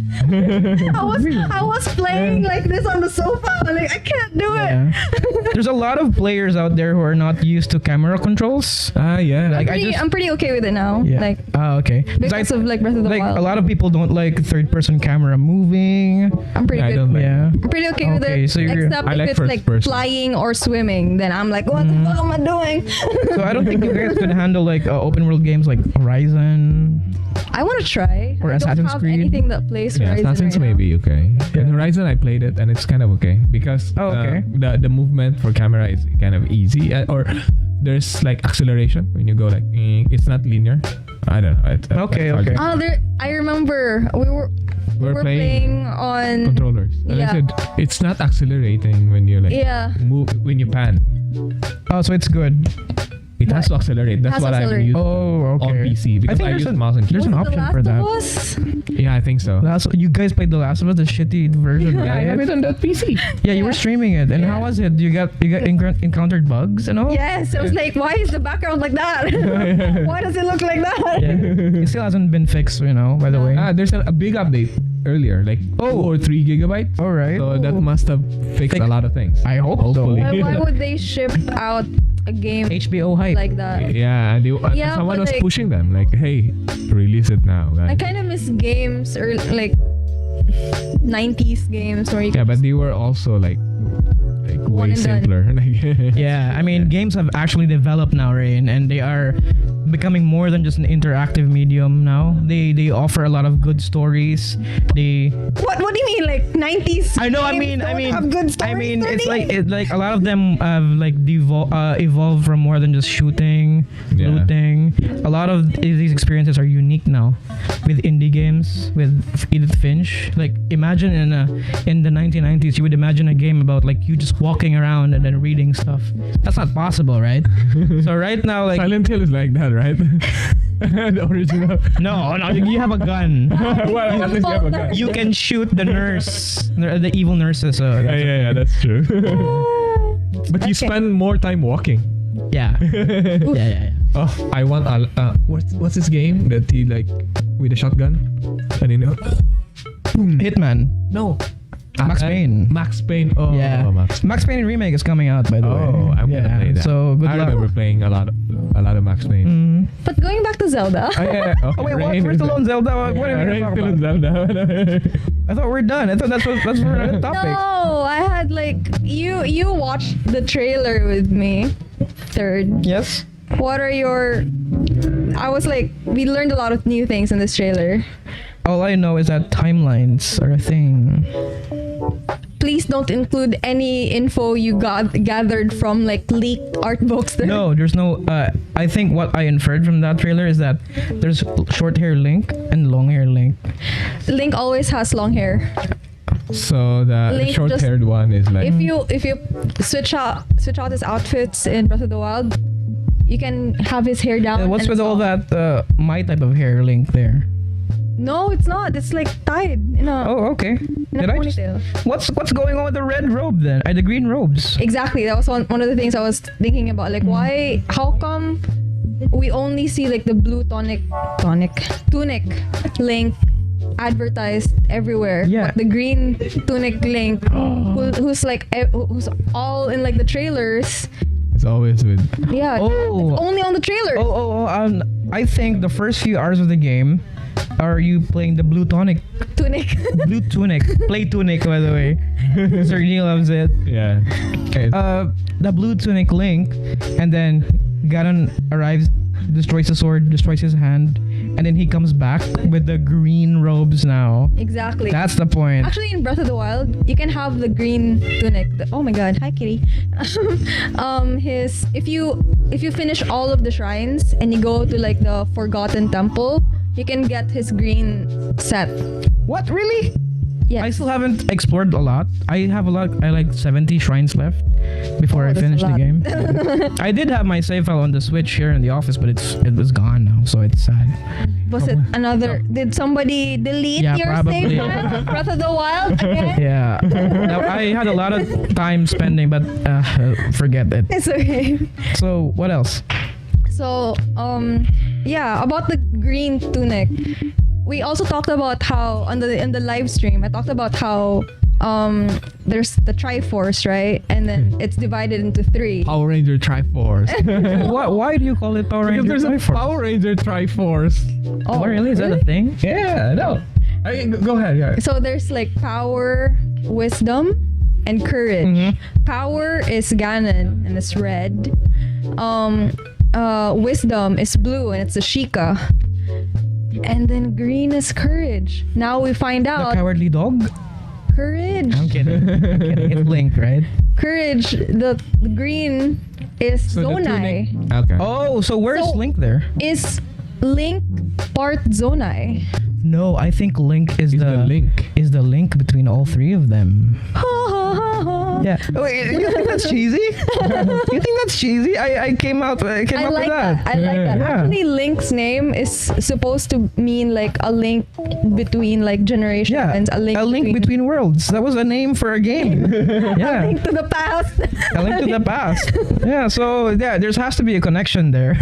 I was playing like this on the sofa. I'm like, I can't do Yeah. it. There's a lot of players out there who are not used to camera controls. Yeah. Like, I just- I'm pretty okay with it now. Yeah. Like Okay. because of like Breath of the like Wild. a lot of people don't like third-person camera moving. I'm pretty I good. don't like Yeah. I'm pretty okay with Okay, it. so you're- Except I if like it's first like person. flying or swimming, then I'm like, what the fuck am I doing? So I don't think you guys could handle like open world games like Horizon. I want to try. Or I Assassin's don't have Creed. anything that plays Yeah, Horizon Assassin's right now. maybe okay. Yeah. In Horizon, I played it and it's kind of okay because Oh, okay. the movement for camera is kind of easy or there's like acceleration when you go like it's not linear. I don't know. Okay, it's hard okay. to- Oh, I remember we were playing on controllers. And Yeah. I said it's not accelerating when you like yeah. move when you pan. Oh, so it's good. It has to accelerate. That's Has to what I've accelerate. used Oh, okay. on PC because I, there's use an- mouse and there's keyboard. an Was it option for The that. Last of Us? Yeah, I think so. You guys played The Last of Us, the shitty version, Yeah, I have right? it on that PC. Yeah, you were streaming it, and how was it? You got encountered bugs and all? Yes, I was like, why is the background like that? Why does it look like that? Yeah. It still hasn't been fixed, by the way. There's a big update earlier, like 2 or 3 gigabytes. All right. So that must have fixed Fix- a lot of things. I hope Hopefully. Why would they ship out a game HBO hype. like that? Yeah, and Yeah, someone but was like- pushing them, like, hey, release it now. I Guys. kind of miss games or like 90s games where you Yeah, but they were also like One way and done. simpler. Like, Yeah, I mean, games have actually developed now, Rain, and they are becoming more than just an interactive medium now. They offer a lot of good stories. They What do you mean like 90s? I know. I games mean. don't have good stories, It's Tony? like a lot of them have like evolved from more than just shooting, Yeah. looting. A lot of these experiences are unique now, with indie games, with Edith Finch. Like imagine in the 1990s, you would imagine a game about like you just walking around and then reading stuff. That's not possible, right? So right now, like Silent Hill is like that, right? The original. no, you have a gun. Well, at least you have a gun. You can shoot the nurse, the evil nurses. So Yeah, that's true. But you Okay. spend more time walking. yeah. Yeah. Oh, I want what's this game that he like with a shotgun and then Hitman. no Max Payne. Max Payne. Oh, Yeah. Max. Max Payne remake is coming out, by the way. Oh, I'm gonna play that. So good I luck. remember playing a lot of Max Payne. Mm. But going back to Zelda. Okay, Oh wait, what? Rain We're is still a- on Zelda. What are we Rain gonna talk still about? on Zelda. I thought we're done. I thought that's for another topic. No, I had like you watched the trailer with me. Third. Yes. What are your I was like we learned a lot of new things in this trailer. All I know is that timelines are a thing. Please don't include any info you gathered from like leaked art books there. No, there's no. I think what I inferred from that trailer is that there's short hair Link and long hair Link. Link always has long hair. So the Link short-haired one is like If you switch out his outfits in Breath of the Wild, you can have his hair down. What's and with it's all off. that my type of hair Link there? No, it's not. It's like tied in a Oh, okay. in a Did I just- ponytail. What's going on with the red robe then? The green robes. Exactly. That was one of the things I was thinking about. Like, why? How come we only see like the blue tunic Link advertised everywhere. Yeah. But the green tunic Link, who's like who's all in like the trailers. It's always with. Yeah, Oh. it's only on the trailers. I think the first few hours of the game are you playing the blue tunic. Tunic. Blue tunic. Play tunic, by the way. Sergey loves it. Yeah. Okay. The blue tunic Link, and then Ganon arrives, destroys the sword, destroys his hand, and then he comes back with the green robes now. Exactly. That's the point. Actually, in Breath of the Wild, you can have the green tunic. Oh my God! Hi, Kitty. If you finish all of the shrines and you go to like the Forgotten Temple, you can get his green set. What, really? Yes. I still haven't explored a lot. I like 70 shrines left before I that's finish a the lot. game. I did have my save file on the Switch here in the office, but it was gone now, so it's sad. Was it another? Did somebody delete Yeah, your probably. save file? Breath of the Wild again? Yeah. Now, I had a lot of time spending, but forget it. It's okay. So what else? So, yeah, about the green tunic. We also talked about how in the live stream, I talked about how there's the Triforce, right? And then it's divided into 3. Power Ranger Triforce. Why do you call it Power Because Ranger? there's a Power Ranger Triforce. Oh, really? Is that a thing? Yeah, no. Go ahead. Yeah. So there's like power, wisdom, and courage. Mm-hmm. Power is Ganon and it's red. Wisdom is blue and it's a Sheikah. And then green is courage. Now we find The out cowardly dog? courage. I'm kidding. It's Link, right? Courage. The green is So the Zonai. tunic- Okay. Oh, so where's So- Link there? Is Link part Zonai? No, I think Link is It's the link. Is the link between all 3 of them. Yeah. Wait, you think that's cheesy? You think that's cheesy? I came up I with like that. that. I like that. Yeah. Actually, Link's name is supposed to mean like a link between like generations. Yeah, A link between worlds. That was a name for a game. Yeah, link to the past. a link to the past. Yeah, so yeah, there has to be a connection there.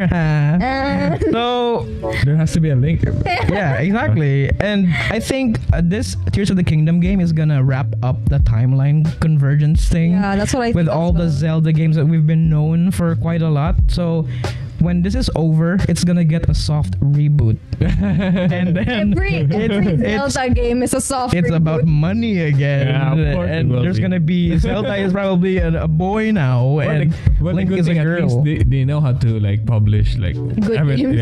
So There has to be a link. yeah, exactly. And I think this Tears of the Kingdom game is gonna wrap up the timeline convergence thing. Yeah, that's what I With think all as the well. Zelda games that we've been known for quite a lot. So when this is over, it's gonna get a soft reboot. And then Every Zelda game is a soft it's reboot. about money again. Yeah, of course it and will there's be. gonna be Zelda is probably a boy now, and Link is a at girl. least they know how to like publish like Good games.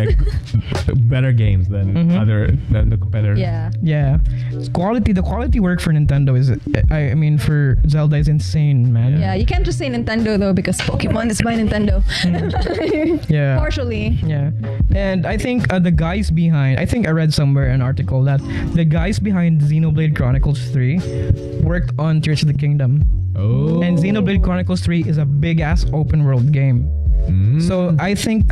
like better games than than the competitor. Yeah. Yeah, the quality work for Nintendo is, I mean, for Zelda is insane, man. Yeah, you can't just say Nintendo though because Pokemon is by Nintendo. Yeah. Partially. Yeah, and I think the guys behind, I think I read somewhere an article that the guys behind Xenoblade Chronicles 3 worked on Tears of the Kingdom. Oh. And Xenoblade Chronicles 3 is a big ass open world game. Mm. So I think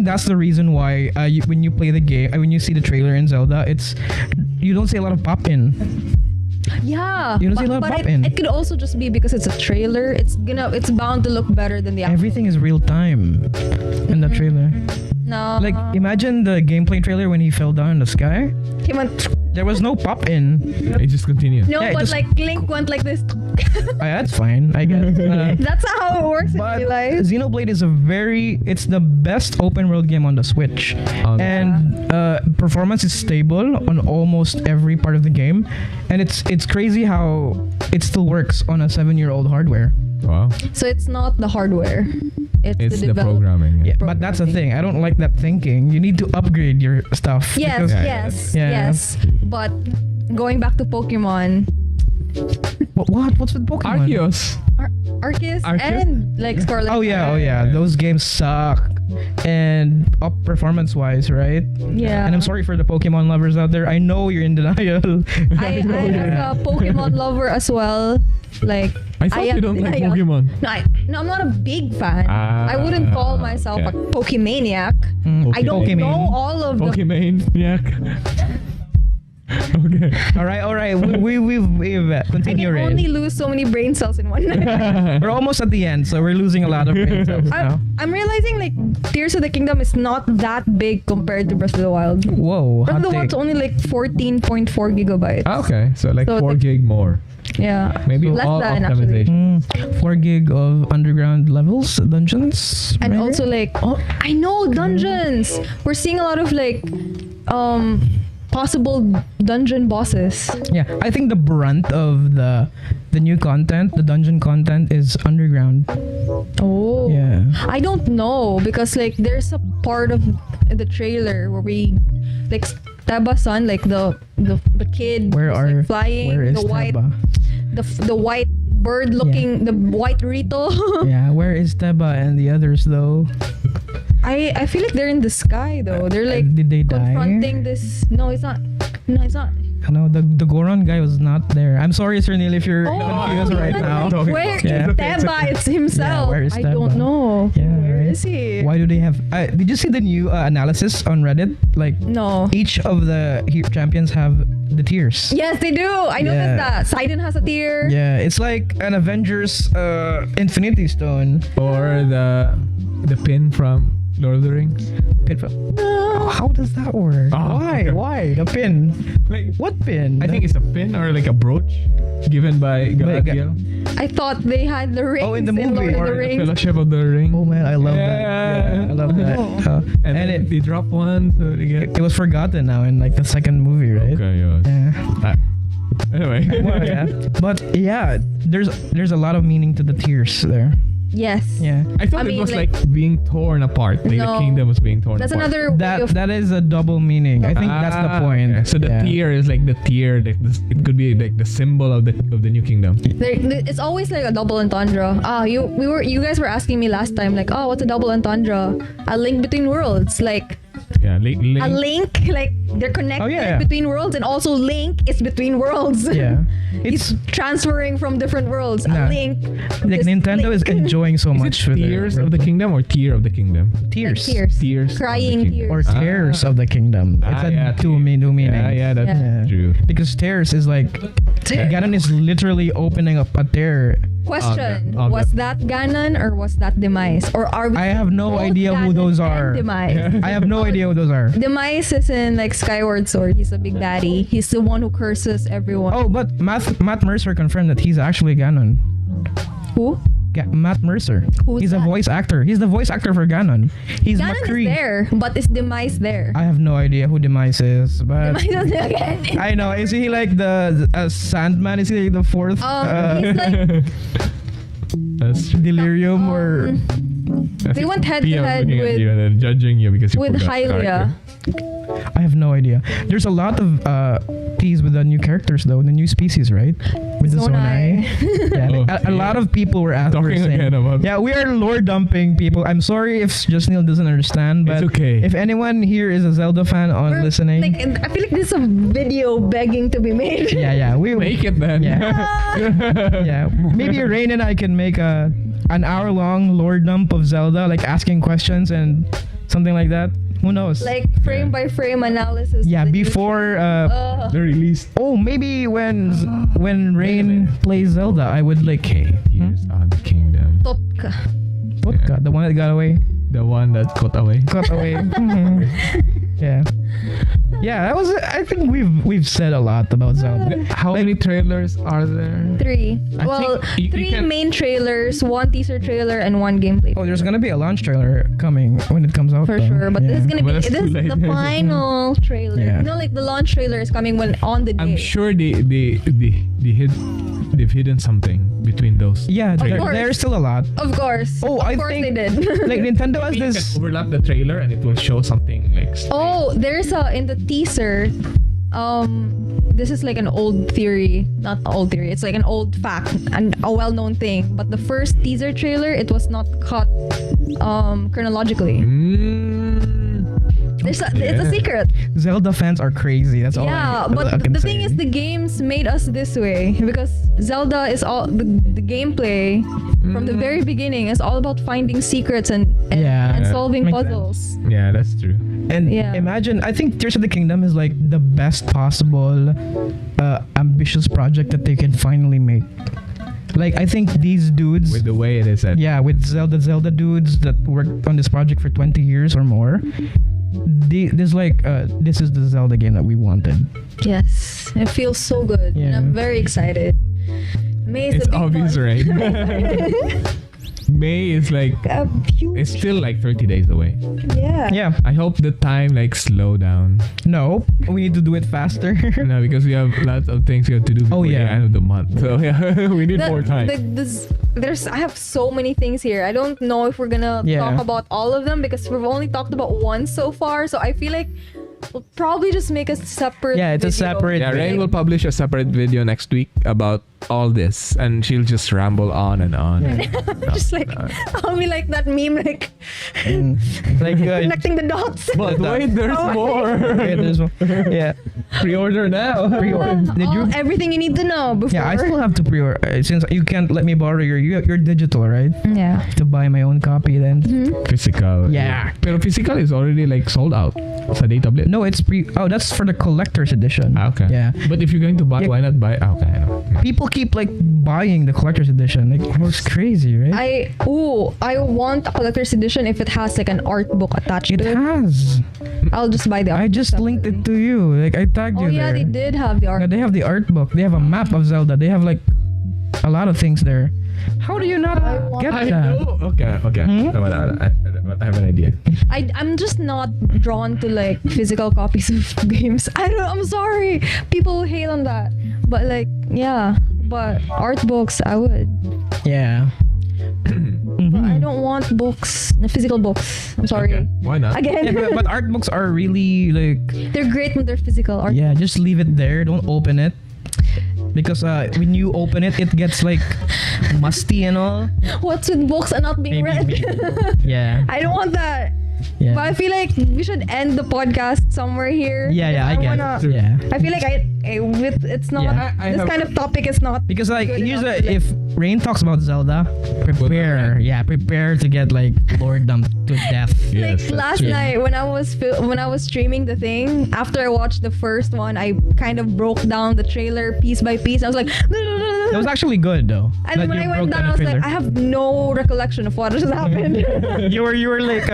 that's the reason why when you play the game, when you see the trailer in Zelda, you don't see a lot of pop in. Yeah. You don't see a lot of but pop in. it could also just be because it's a trailer. It's bound to look better than the actual. Everything is real time in the trailer. No. Like imagine the gameplay trailer when he fell down in the sky. He went. There was no pop in. It just continues. No, Yeah, it but just- like Link went like this. That's fine, I guess. That's how it works in But real life. Xenoblade is it's the best open world game on the Switch. Um, And performance is stable on almost every part of the game. And it's crazy how it still works on a 7-year-old hardware. Wow. So it's not the hardware. It's the develop- programming. Yeah, but that's the thing. I don't like that thinking. You need to upgrade your stuff. Yes, because- yes, Yeah. yes. But going back to Pokemon, What's with Pokemon? Arceus. Arceus Arceus? and like Scarlet. Oh yeah. Those games suck. And up performance wise, right? Yeah. And I'm sorry for the Pokemon lovers out there. I know you're in denial. I am a Pokemon lover as well. Like I thought you don't like Pokemon. No, I'm not a big fan. I wouldn't call myself okay. a Pokemaniac. I don't Pokemon. know all of the. Pokemon. Yeah. Okay. All right. We've I can continue. only lose so many brain cells in one night. We're almost at the end, so we're losing a lot of brain cells now. I'm realizing like Tears of the Kingdom is not that big compared to Breath of the Wild. Whoa, Breath of hot the Wild's take. only like 14.4 gigabytes. Ah, okay, so like So 4 it's gig more. Yeah. Maybe Less all than, actually. optimization. 4 gig of underground levels, dungeons, And maybe? also like, oh, I know dungeons. We're seeing a lot of like possible dungeon bosses. Yeah, I think the brunt of the new content, the dungeon content, is underground. Oh. Yeah. I don't know because like there's a part of the trailer where we like Taba-san, like the kid Where who's, are like, flying, Where is the white Teba? the white bird looking, the white Rito. Yeah, where is Teba and the others though? I feel like they're in the sky though. They're like Did they die? confronting this. No, it's not. No, it's not. No, the Goron guy was not there. I'm sorry, Sir Neil, if you're Oh, confused right like, now. where is Yeah. Teba? It's himself. Yeah, where is I Teba? don't know. Yeah, Where right. is he? Why do they have? Did you see the new analysis on Reddit? Like No. each of the champions have the tiers. Yes, they do. I noticed Yeah. that. Sidon has a tier. Yeah, it's like an Avengers Infinity Stone. Or the pin from Lord of the Rings. Pitfall. How does that work? Oh, Why? okay. Why the pin? Like, What pin? I think it's a pin or like a brooch given by Galadriel. I thought they had the rings Oh, in the Lord movie. of Or the the Rings. Fellowship of the Ring. Oh man, I love that. Yeah. Yeah, I love that. Oh. And and then it, they drop one, so they get. it was forgotten now in like the second movie, right? Okay, yes. Yeah. Anyway. Well, yeah. But yeah, there's a lot of meaning to the tiers there. Yes. Yeah. I thought I it mean, was like- like being torn apart. Like No. the kingdom was being torn That's apart. another way That of that is a double meaning. I think that's the point. Okay. So the Yeah. tier is like the tier. Like this, it could be like the symbol of the new kingdom. it's always like a double entendre. You guys were asking me last time like, oh, what's a double entendre? A link between worlds, like Yeah. a link, like they're connected Oh, yeah. between worlds, and also link is between worlds. Yeah. It's It's transferring from different worlds. Nah. A link. like This Nintendo is link. enjoying so Is much it with tears their of the kingdom or tier of the kingdom? tears. Like tears. Tears. Crying of the tears. kingdom. Or tears of the kingdom. It's a yeah, two meanings. Yeah, that's Yeah. true. Because tears is like Ganon is literally opening up a tear. Question: Okay. Was that Ganon or was that Demise? Or are we? I have no both idea who Ganon those and are. Demise. I have no idea who those are. Demise is in like Skyward Sword. He's a big baddie. He's the one who curses everyone. Oh, but Matt Mercer confirmed that he's actually Ganon. Who? Matt Mercer. Who's He's a that? voice actor. He's the voice actor for Ganon. He's Ganon McCree. is there, but is Demise there? I have no idea who Demise is, but Demise is again. I know. Is he like the Sandman? Is he like the fourth He's like That's true. Delirium or? they went head to Pia head looking at with you and then judging you because you with forgot Hylia. character. I have no idea. There's a lot of teas with the new characters though, the new species, right? With the Zonai. Zonai. Yeah, Oh, a lot of people were asking. Talking again about. Yeah, we are lore dumping people. I'm sorry if Just Neil doesn't understand, but It's okay. if anyone here is a Zelda fan on We're- listening, Like, I feel like this is a video begging to be made. yeah, we Make it then. Yeah. yeah, maybe Rain and I can make an hour-long lore dump of Zelda, like asking questions and something like that. Who knows? Like frame by frame analysis. yeah, that you- before. The release. Oh, maybe when Rain plays Zelda, I would like. Okay, Tears of the Kingdom. Totka. Totka, the one that got away. The one that got away. Got away. Mhm. Yeah. Yeah, that was. I think we've said a lot about Zelda. How many trailers are there? 3. I Well, think you 3 can- main trailers, 1 teaser trailer, and 1 gameplay. Oh, there's gonna be a launch trailer coming when it comes out. For though. sure, but this is gonna But be that's this too is late. the final trailer. Yeah. You know, like the launch trailer is coming when on the day. I'm sure they've hidden something between those. Yeah, course. there's still a lot. Of course. Oh, of I course think- they did. Like Nintendo has You can this. overlap the trailer and it will show something like. Oh, there's a in the teaser. This is like an old theory, not old theory. It's like an old fact and a well-known thing. But the first teaser trailer, it was not cut chronologically. It's a secret. Zelda fans are crazy. That's all. Yeah, but I can the say. thing is, the games made us this way because Zelda is all the gameplay from the very beginning is all about finding secrets and Yeah. solving Makes puzzles. Yeah, that's true. And Yeah. imagine, I think Tears of the Kingdom is like the best possible ambitious project that they can finally make. Like, I think these dudes, With the way it is set. yeah, with Zelda dudes that worked on this project for 20 years or more, this is the Zelda game that we wanted. Yes, it feels so good. And Yeah. I'm very excited. May is It's a big obvious, month. right? May is like A huge- it's still like 30 days away. yeah. Yeah. I hope the time like slow down. No, we need to do it faster. No, because we have lots of things we have to do before the yeah. end of the month. So yeah, we need more time. I have so many things here. I don't know if we're gonna Yeah. talk about all of them because we've only talked about one so far. So I feel like we'll probably just make a separate. Yeah, it's a video. separate- Yeah, Rain will publish a separate video next week about all this, and she'll just ramble on and on. Just like I'll be like that meme, like Like, connecting the dots. But wait, there's more. okay, there's one. Yeah. Pre-order now. Did you? Everything you need to know before. Yeah, I still have to pre-order since you can't let me borrow your digital, right? Yeah. To buy my own copy then. Physical. Yeah. Pero physical is already like sold out. Sa data blip. No, it's that's for the collector's edition. Okay. Yeah. But if you're going to buy, Yeah. why not buy? Okay, I know. People keep like buying the collector's edition. Like, it's crazy, right? I want a collector's edition if it has like an art book attached It to it. has. I'll just buy the art I just book linked it separately. to you. Like, I tagged Oh you yeah, there. they did have the art. Yeah, they have the art book. They have a map of Zelda. They have like a lot of things there. How do you not get I that? know. Okay. I have an idea. I'm just not drawn to like physical copies of games. I'm sorry. People hate on that. But like, yeah. But art books, I would. Yeah. But I don't want books, physical books. I'm sorry. Okay. Why not? Again, Yeah, but art books are really like, they're great when they're physical. Art. yeah, just leave it there. Don't open it. Because when you open it, it gets like musty and all. What's with books and not being read? Yeah. I don't want that. Yeah. But I feel like we should end the podcast somewhere here. Yeah, I get wanna- it. Yeah. I feel like it's not. Yeah. I This have- kind of topic is not. Because like Good here's enough the, to, if Rain talks about Zelda, prepare to get like lured them to death. Yes, Like last true. night when I was streaming the thing, after I watched the first one, I kind of broke down the trailer piece by piece. I was like, It was actually good though. and that when you I went broke down, the I was like, trailer. I have no recollection of what just happened. you were like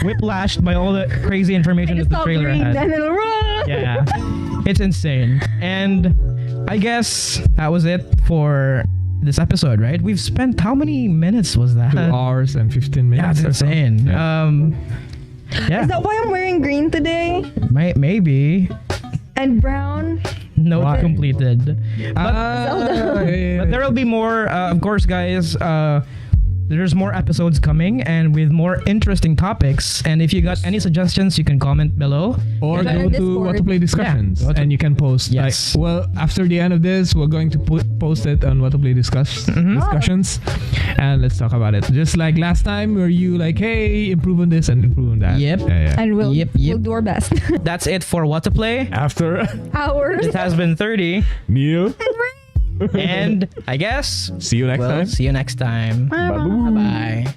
whiplashed by all the crazy information I that just the stopped trailer reading, had. then it- Yeah, it's insane. And I guess that was it for this episode, right? We've spent how many minutes was that? 2 hours and 15 Yeah, minutes. it's or so. insane. Yeah. Yeah, Is that why I'm wearing green today maybe and brown? note Why? completed. Zelda. But there will be more, of course, guys. There's more episodes coming and with more interesting topics. And if you got any suggestions, you can comment below. Or Yeah. go to Discord. What to Play discussions, Yeah. and you can post. Yes. Like, well, after the end of this, we're going to post it on What to Play discussions, and let's talk about it. Just like last time, where you like, hey, improve on this and improve on that. Yep. Yeah. And we'll Yep. do our best. That's it for What to Play. After Hours. It has been 30. Neil, And I guess see you next we'll time. see you next time. Bye. Bye bye.